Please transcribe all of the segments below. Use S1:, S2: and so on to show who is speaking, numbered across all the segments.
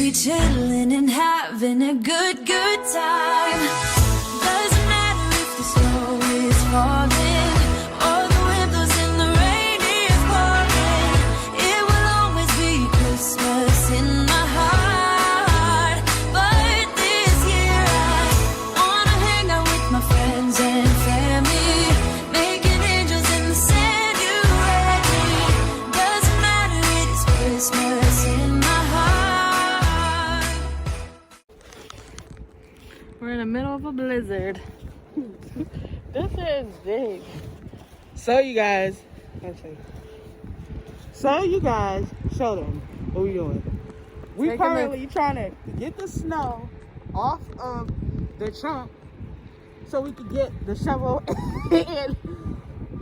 S1: be chilling and having a good time. Doesn't matter if the snow is falling or the wind blows and the rain is pouring. It will always be Christmas in my heart. But this year I wanna hang out with my friends and family, making angels in the sand. You ready? Doesn't matter, it's Christmas in my heart.
S2: We're in the middle of a blizzard. This is big.
S3: So you guys, show them what we doing. We
S2: Taking
S3: currently trying to get the snow off of the trunk so we can get the shovel and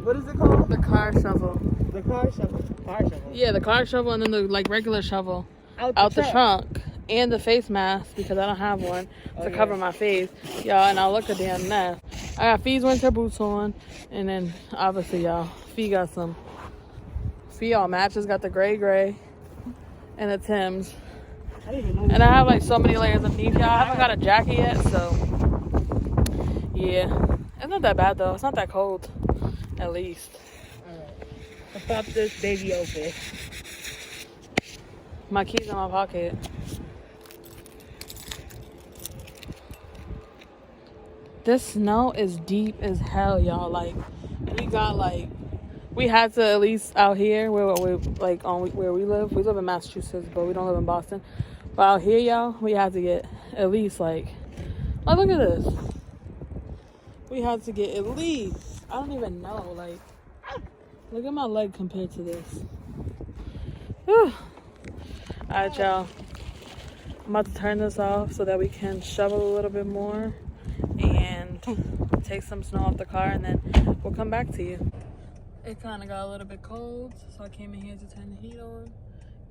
S3: what is it called?
S2: The car shovel.
S3: The car shovel. Car shovel.
S2: Yeah, the car shovel and then the like regular shovel out the trunk. And the face mask because I don't have one to cover my face, y'all. And I look a damn mess. I got Fee's winter boots on, and then obviously y'all, Fee got some. Fee all matches, got the gray and the Timbs. And I have like so many layers underneath, y'all. I haven't got a jacket yet, so yeah. It's not that bad though. It's not that cold, at least.
S3: Let's pop this baby open.
S2: My keys in my pocket. This snow is deep as hell, y'all. Like, we had to at least out here where we live. We live in Massachusetts, but we don't live in Boston. But out here, y'all, we had to get at least like look at this. We had to get at least, I don't even know, like, look at my leg compared to this. Whew. Alright, y'all. I'm about to turn this off so that we can shovel a little bit more and take some snow off the car, and then we'll come back to you. It kind of got a little bit cold, so I came in here to turn the heat on,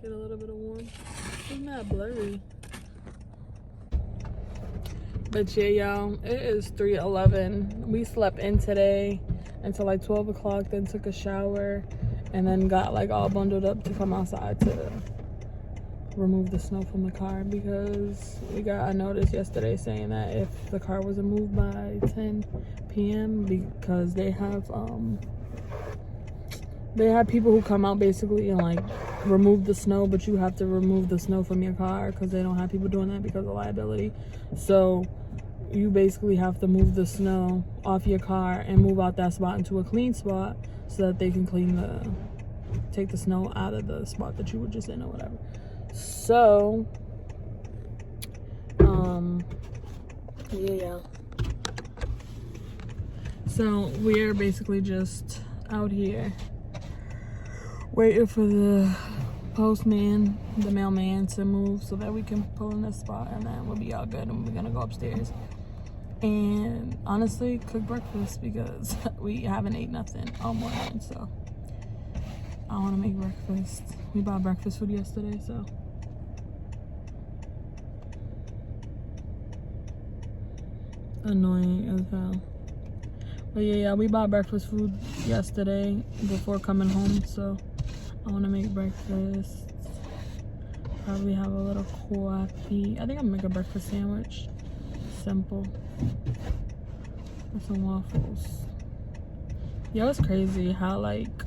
S2: get a little bit of warmth. It's not blurry. But yeah, y'all, it is 3:11. We slept in today until like 12 o'clock, then took a shower, and then got like all bundled up to come outside to remove the snow from the car, because we got a notice yesterday saying that if the car wasn't moved by 10 p.m. because they have people who come out basically and like remove the snow, but you have to remove the snow from your car because they don't have people doing that because of liability. So you basically have to move the snow off your car and move out that spot into a clean spot so that they can take the snow out of the spot that you were just in or whatever. So, yeah. So we're basically just out here waiting for the postman, the mailman, to move so that we can pull in this spot, and then we'll be all good, and we're gonna go upstairs and honestly cook breakfast because we haven't ate nothing all morning. So I want to make breakfast. We bought breakfast food yesterday, so annoying as hell. But yeah, we bought breakfast food yesterday before coming home, so I want to make breakfast. Probably have a little coffee. I think I'm gonna make a breakfast sandwich, simple, with some waffles. Yo, it's crazy how like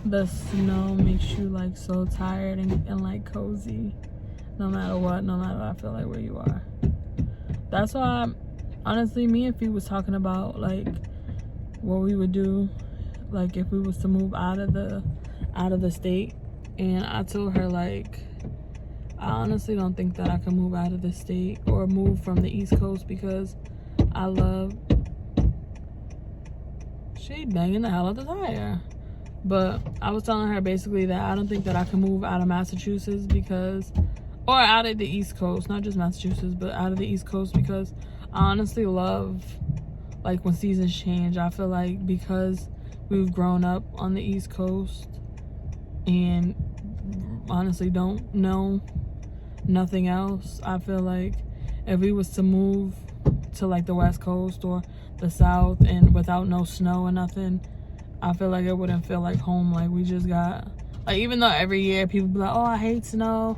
S2: the snow makes you like so tired and like cozy, no matter what I feel like where you are. That's why honestly, me and Fee was talking about like what we would do like if we was to move out of the state, and I told her like I honestly don't think that I can move out of the state or move from the East Coast because I love she banging the hell out the tire. But I was telling her basically that I don't think that I can move out of Massachusetts or out of the East Coast, not just Massachusetts, but out of the East Coast, because I honestly love like when seasons change. I feel like because we've grown up on the East Coast and honestly don't know nothing else, I feel like if we was to move to like the West Coast or the South and without no snow or nothing, I feel like it wouldn't feel like home. Like we just got, like, even though every year people be like, oh, I hate snow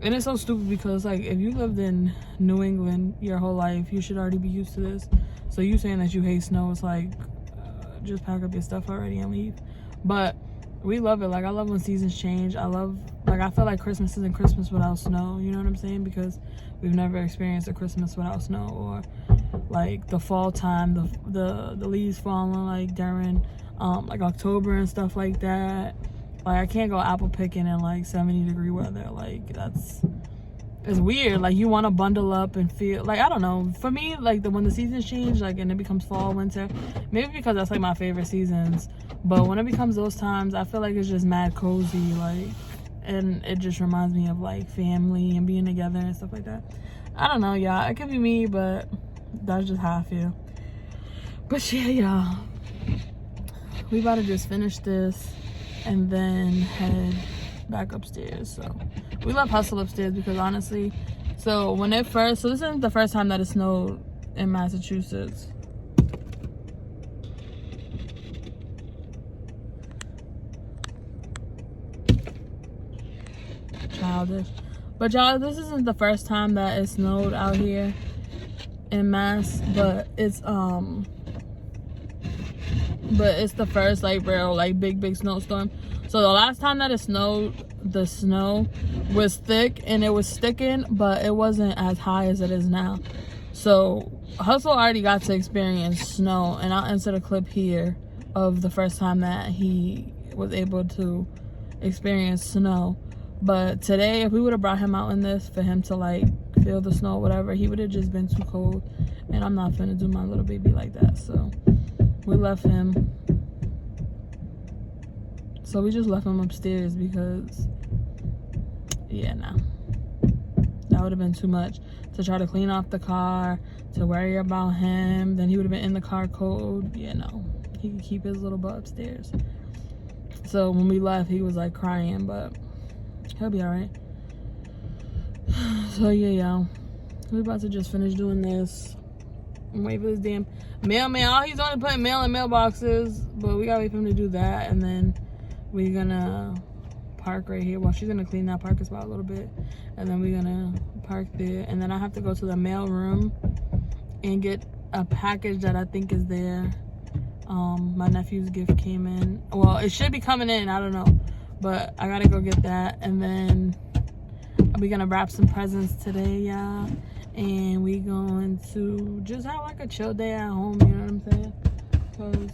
S2: And it's so stupid because, like, if you lived in New England your whole life, you should already be used to this. So you saying that you hate snow, it's like, just pack up your stuff already and leave. But we love it. Like, I love when seasons change. I love, like, I feel like Christmas isn't Christmas without snow. You know what I'm saying? Because we've never experienced a Christmas without snow. Or, like, the fall time, the leaves falling, like, during, like, October and stuff like that. Like, I can't go apple picking in, like, 70-degree weather. Like, it's weird. Like, you want to bundle up and feel, like, I don't know. For me, like, when the seasons change, like, and it becomes fall, winter, maybe because that's, like, my favorite seasons. But when it becomes those times, I feel like it's just mad cozy, like, and it just reminds me of, like, family and being together and stuff like that. I don't know, y'all. It could be me, but that's just how I feel. But, yeah, y'all. We about to just finish this and then head back upstairs. So we left Hussle upstairs because honestly, so this isn't the first time that it snowed in Massachusetts. Childish. But y'all, this isn't the first time that it snowed out here in Mass, but it's the first, like, real, like, big snowstorm. So the last time that it snowed, the snow was thick and it was sticking, but it wasn't as high as it is now. So Hussle already got to experience snow, and I'll insert a clip here of the first time that he was able to experience snow. But today, if we would have brought him out in this for him to, like, feel the snow or whatever, he would have just been too cold, and I'm not finna do my little baby like that. So we left him. So we just left him upstairs because, yeah, nah. That would have been too much to try to clean off the car, to worry about him. Then he would have been in the car cold. Yeah, no. He could keep his little butt upstairs. So when we left, he was, like, crying, but he'll be all right. So, yeah, y'all. We're about to just finish doing this. And wait for this damn mailman. All he's only putting mail in mailboxes, but we gotta wait for him to do that, and then we're gonna park right here. Well, she's gonna clean that parking spot a little bit, and then we're gonna park there, and then I have to go to the mail room and get a package that I think is there. My nephew's gift came in. Well, it should be coming in, I don't know, but I gotta go get that, and then we're gonna wrap some presents today, y'all. And we going to just have, like, a chill day at home, you know what I'm saying? Because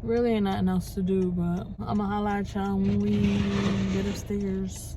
S2: really ain't nothing else to do, but I'm gonna holla at y'all when we get upstairs.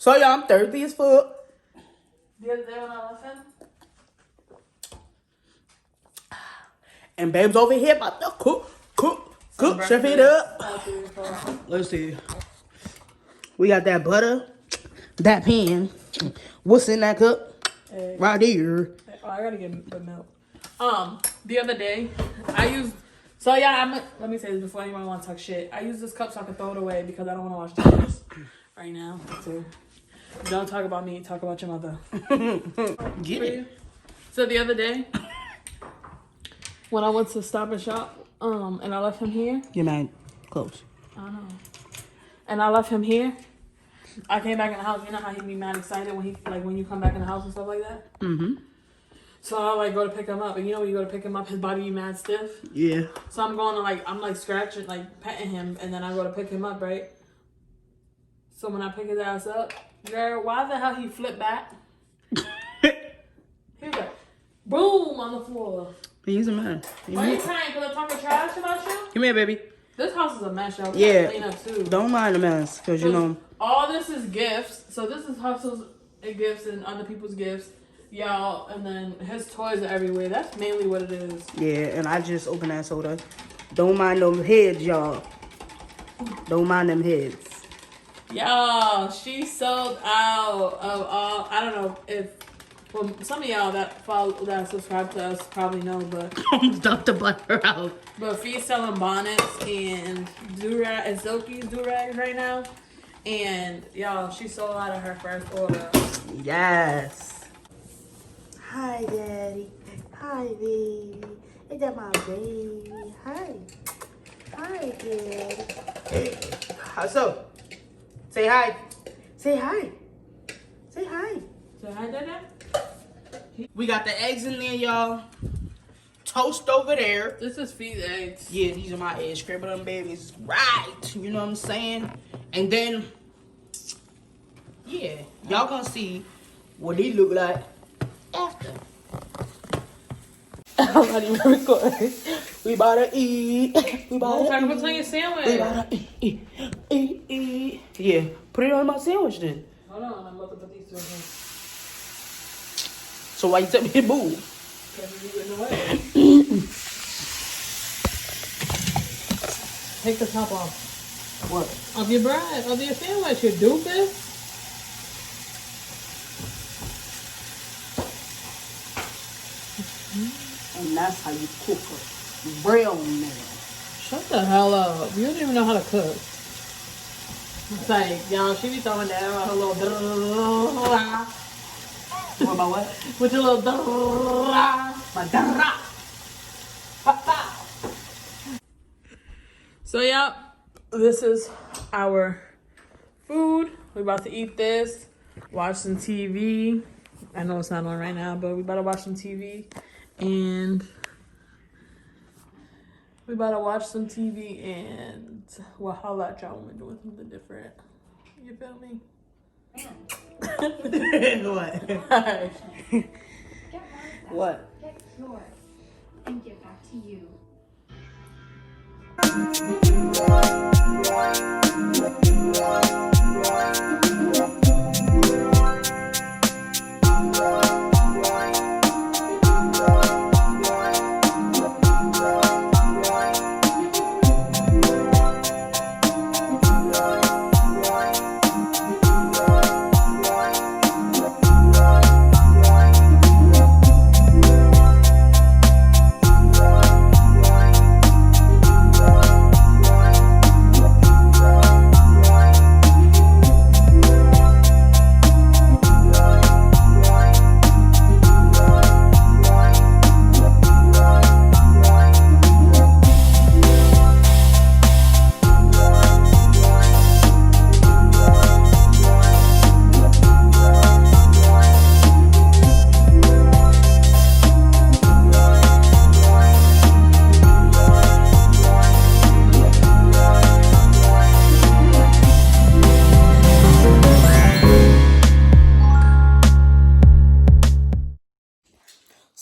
S3: So, y'all, I'm thirsty as fuck.
S2: The other day when I left him,
S3: And babe's over here about to cook, chef it up. Let's see. We got that butter, that pan. What's in that cup?
S2: Egg.
S3: Right here.
S2: Oh, I gotta get the milk. The other day, I used, so yeah, let me say this before anyone wants to talk shit. I use this cup so I can throw it away because I don't want to wash dishes right now. So don't talk about me, talk about your mother.
S3: Get it.
S2: So the other day, when I went to Stop and Shop, and I left him here.
S3: You're mad close.
S2: I don't know. And I left him here. I came back in the house. You know how he'd be mad excited when when you come back in the house and stuff like that?
S3: Mm-hmm.
S2: So I like go to pick him up, and you know when you go to pick him up, his body be mad stiff.
S3: Yeah.
S2: So I'm going to I'm scratching, petting him, and then I go to pick him up, right? So when I pick his ass up, girl, why the hell he flipped back? He was like, boom on the floor.
S3: He's a man.
S2: Why are you crying? Because I'm talking trash about you?
S3: Come here, baby.
S2: This house is a mess, y'all. We
S3: Yeah.
S2: gotta clean up too.
S3: Don't mind the mess, because you know.
S2: All this is gifts. So this is Hussle's gifts and other people's gifts. Y'all, and then his toys are everywhere. That's mainly what it is.
S3: Yeah, and I just opened that soda. Don't mind them heads, y'all. Don't mind them heads.
S2: Y'all, she sold out of all. I don't know if some of y'all that subscribe to us probably know, but
S3: Dump the butter out.
S2: But Fee's selling bonnets and do-rag and Silky's do-rags right now. And y'all, she sold out of her first order.
S3: Yes. Hi, Daddy. Hi, baby. Is that my baby? Hi. Hi, Daddy. Hussle. Say hi. Say hi. Say hi.
S2: So how did that?
S3: We got the eggs in there, y'all. Toast over there.
S2: This is Fee's eggs.
S3: Yeah, these are my eggs. Scrape them babies. Right. You know what I'm saying? And then, yeah, y'all gonna see what they look like after. I'm not even recording. We about to eat. We about to
S2: What's on your sandwich?
S3: We about to eat. Yeah, put it on my sandwich then.
S2: Hold on, I'm about to put these two in here.
S3: So why you tell me to move?
S2: Because you're in the way. Take the top off.
S3: What?
S2: Of your bread, of your sandwich, you doofus.
S3: And that's how you cook a real man.
S2: Shut the hell up. You don't even know how to cook. It's like, y'all, she be throwing that her little
S3: What about what?
S2: with your little
S3: My dara.
S2: So, yeah, this is our food. We're about to eat this, watch some TV. I know it's not on right now, but we about to watch some TV. And we about to watch some TV and, well, I'll let y'all when we're doing something different. You feel me?
S3: What?
S2: Alright.
S3: What?
S4: Get yours and get back to you.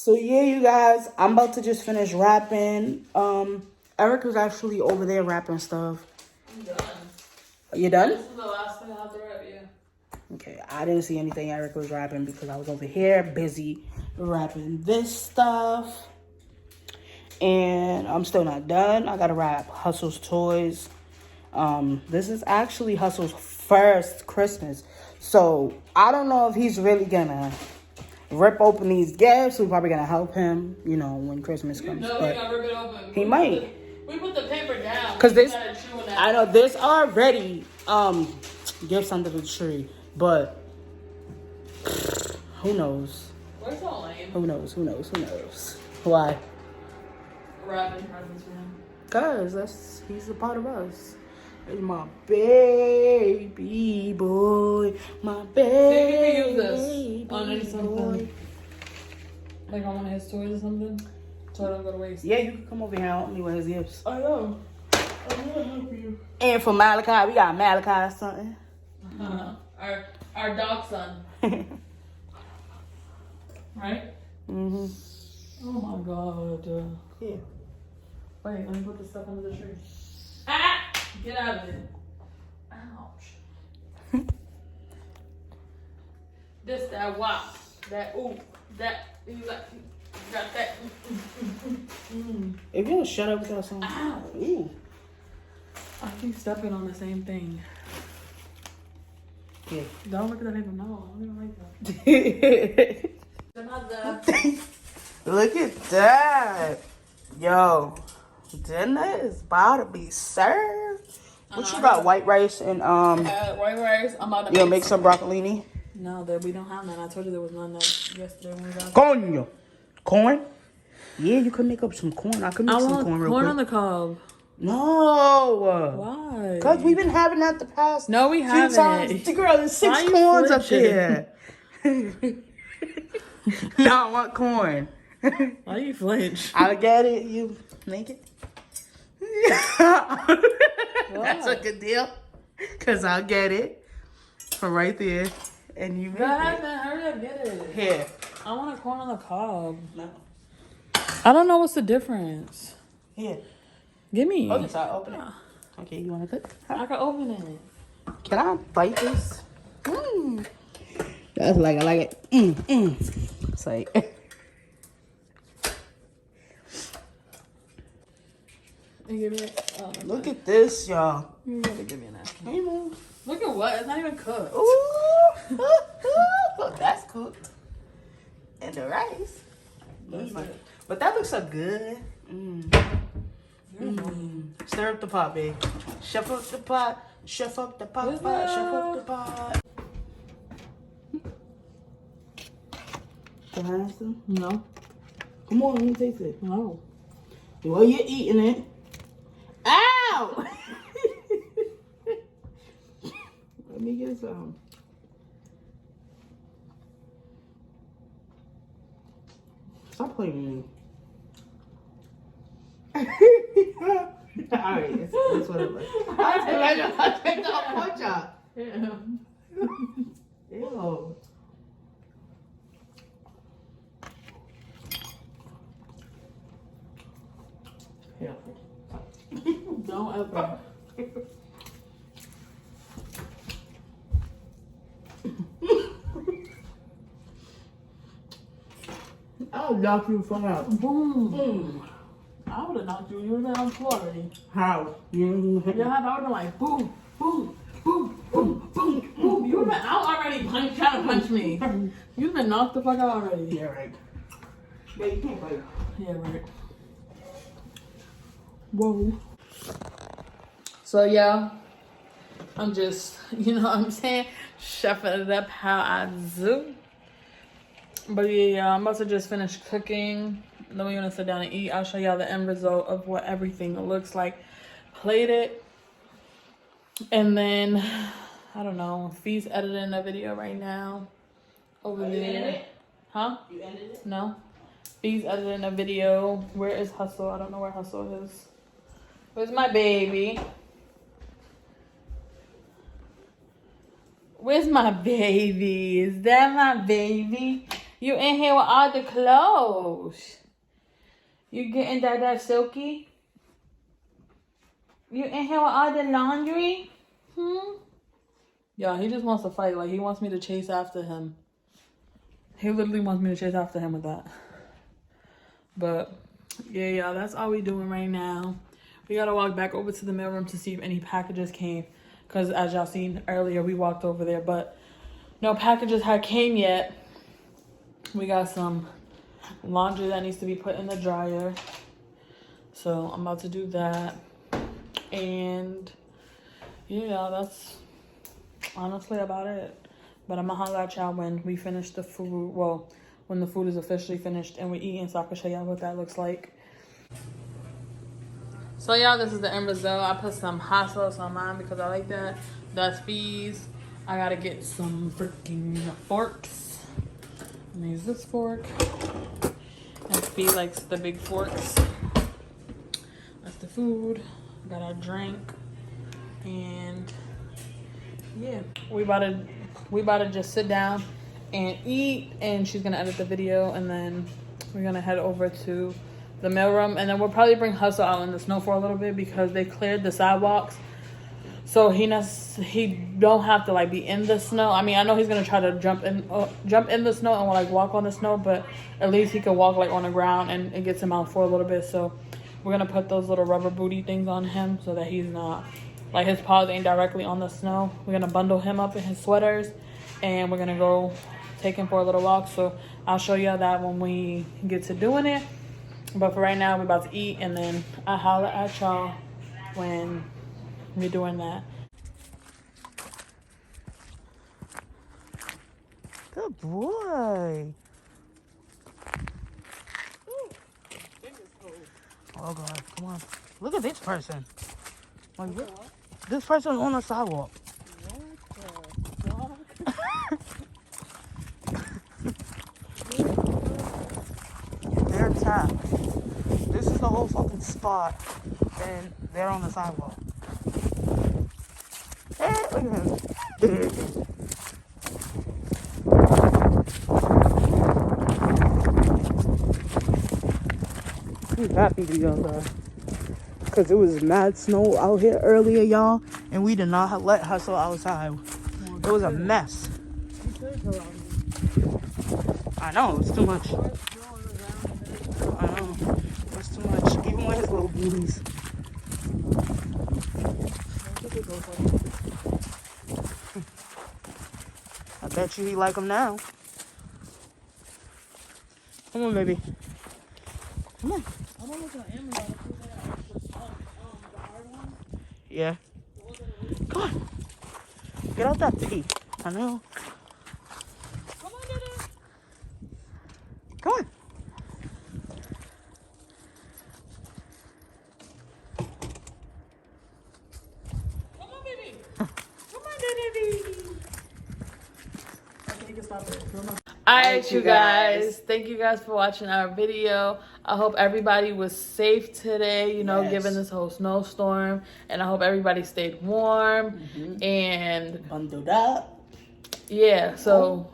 S3: So yeah, you guys, I'm about to just finish rapping. Erika's actually over there rapping stuff.
S2: I'm done.
S3: You done?
S2: This is the last thing I have to rap, yeah.
S3: Okay, I didn't see anything Erika was rapping because I was over here busy rapping this stuff. And I'm still not done. I gotta rap Hussle's toys. This is actually Hussle's first Christmas. So I don't know if he's really gonna rip open these gifts. We're probably gonna help him, you know, when Christmas comes.
S2: No,
S3: but
S2: we gotta rip it open.
S3: he might.
S2: We put the paper down.
S3: Cause this,
S2: Started chewing that.
S3: I know there's already gifts under the tree, but who knows?
S2: We're so lame.
S3: Who knows? Who knows? Who knows? Why?
S2: Wrapping presents for him.
S3: Cause he's a part of us. He's my baby boy, my
S2: See if you can use
S3: baby
S2: this on
S3: boy.
S2: something. Like on one of his toys or something? So I don't go to waste.
S3: Yeah, you can come over here and help me with his gifts.
S2: I know. I'm gonna help you.
S3: And for Malachi, we got Malachi something.
S2: Our dog son. Right?
S3: Mm-hmm.
S2: Oh my god.
S3: Yeah.
S2: Wait, let me put the stuff under the tree. Ah! Get out of it. Ouch. This, that, wop. That, ooh. That, you got that.
S3: If you don't shut up with that song.
S2: Ow.
S3: Ooh.
S2: I keep stepping on the same thing.
S3: Yeah.
S2: Don't look at that paper. No, I don't even like that.
S3: Look at that. Yo. Dinner is about to be served. What you got? White rice and
S2: white rice. I'm about to
S3: make some broccolini.
S2: No, we don't have none. I told you there was none yesterday when we got.
S3: Coño. Corn? Yeah, you could make up some corn. I could make some corn real
S2: corn
S3: quick.
S2: on the cob.
S3: No.
S2: Why?
S3: Because we've been having that the past
S2: No, we
S3: few
S2: haven't.
S3: times. The girl, there's 6 corns up there. No, I want corn.
S2: Why you flinch?
S3: I'll get it. You make it. That's a good deal. Because I'll get it from right there. And you make
S2: Go ahead,
S3: it.
S2: man. Hurry up, get it.
S3: Here.
S2: I want a corn on the cob.
S3: No.
S2: I don't know what's the difference.
S3: Here.
S2: Give me.
S3: Okay, so I'll open it. Okay, you want to cook?
S2: I can open it.
S3: Can I bite this? That's like I like it. It's like.
S2: You give me it. Oh,
S3: Look at this, y'all.
S2: you gotta give me a napkin.
S3: Hey, man.
S2: Look at what? It's not even cooked.
S3: Ooh. That's cooked. And the rice. But that looks so good. Stir up the pot, babe. Chef up the pot. Chef up the pot. Chef up the pot. Can I have some?
S2: No.
S3: Come on, let me taste it.
S2: No.
S3: While you're eating it. Ow! Let me get some. Stop playing with me. Alright, that's what it was. I'll take the pork chop. Ew. Yeah.
S2: Don't ever.
S3: I'll knock you from out.
S2: Boom. I would have knocked you. You would have been on the floor already.
S3: How? You
S2: Yeah, I would have been like boom, boom, boom, boom, boom, boom. You would have been out already trying to punch me. You would have been knocked the fuck out already.
S3: Yeah, right. Yeah, you can't fight.
S2: Yeah, right. Whoa. So, yeah, I'm just, you know what I'm saying, chefing it up how I do. But yeah, I'm about to just finish cooking. Then we're gonna sit down and eat. I'll show y'all the end result of what everything looks like. Played it. And then, I don't know, Fee's editing a video right now. Over there. You ended it? Huh?
S3: You ended it?
S2: No. Fee's editing a video. Where is Hussle? I don't know where Hussle is. Where's my baby? Where's my baby? Is that my baby? You in here with all the clothes. You getting that silky? You in here with all the laundry? Yeah, he just wants to fight. Like, he wants me to chase after him. He literally wants me to chase after him with that. But, yeah, that's all we doing right now. We gotta walk back over to the mailroom to see if any packages came. Because as y'all seen earlier, we walked over there. But no packages had came yet. We got some laundry that needs to be put in the dryer. So I'm about to do that. And yeah, that's honestly about it. But I'm gonna holler at y'all when we finish the food. Well, when the food is officially finished and we're eating, so I can show y'all what that looks like. So y'all, this is the end result. I put some hot sauce on mine because I like that. That's Fee's. I gotta get some freaking forks. I'm gonna use this fork. And Fee likes the big forks. That's the food. Got our drink. And yeah, we about to just sit down and eat, and she's gonna edit the video, and then we're gonna head over to the mailroom, and then we'll probably bring Hussle out in the snow for a little bit because they cleared the sidewalks, so he don't have to like be in the snow. I mean, I know he's gonna try to jump in the snow and like walk on the snow, but at least he can walk like on the ground, and it gets him out for a little bit. So we're gonna put those little rubber booty things on him so that he's not like his paws ain't directly on the snow. We're gonna bundle him up in his sweaters, and we're gonna go take him for a little walk. So I'll show you that when we get to doing it. But for right now, we're about to eat, and then I'll holler at y'all when we're doing that.
S3: Good boy. Oh God, come on. Look at this person. Like, this person on the sidewalk. They're tapped. This is the whole fucking spot, and they're on the sidewalk. Hey, look at him. He's happy to be outside. Because it was mad snow out here earlier, y'all, and we did not let Hussle outside. It was a mess. I know, it's too much. I know, it's too much. Even with his little booties. I bet you he like them now. Come on, baby. Come on. Yeah. Come on. Get out that pee. I know.
S2: Come on, Dada.
S3: Come on.
S2: Come on, baby. Come on, baby. Okay, you can stop it. Alright, you guys. Thank you guys for watching our video. I hope everybody was safe today,
S3: Yes.
S2: given this whole snowstorm. And I hope everybody stayed warm. And
S3: Bundled up.
S2: yeah, so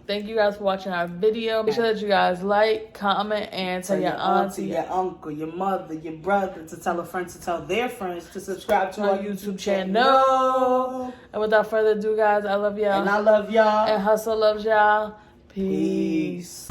S2: thank you guys for watching our video. Make sure that you guys like, comment, and tell your auntie,
S3: your uncle, your mother, your brother, to tell a friend, to tell their friends to subscribe to our YouTube channel.
S2: And without further ado, guys, I love y'all.
S3: And I love y'all.
S2: And Hussle loves y'all. Peace.